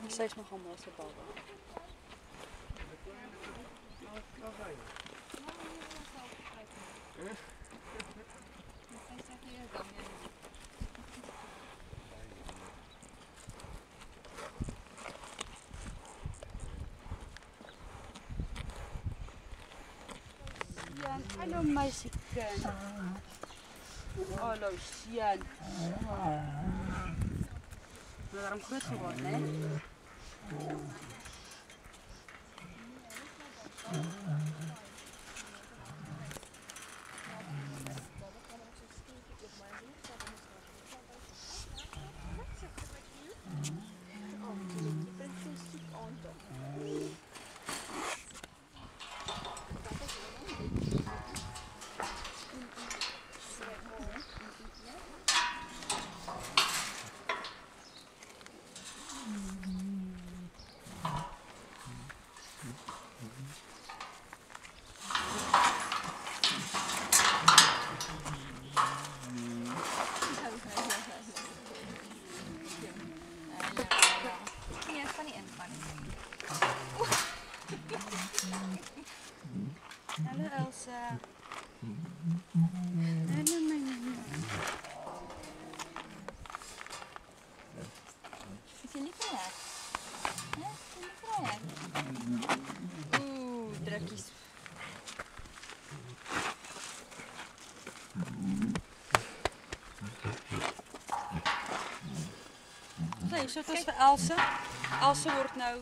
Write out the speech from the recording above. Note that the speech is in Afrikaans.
Sy is nogal mooi se baba. Hallo meisiekind. Hallo Sian. Nou daarom groot geworden, hè? Hallo Elsa. Hallo mijn. Is je niet vrij? Ja, is je niet vrij? Oeh, drukjes. Nee, so dit was vir Elsa. Elsa word nou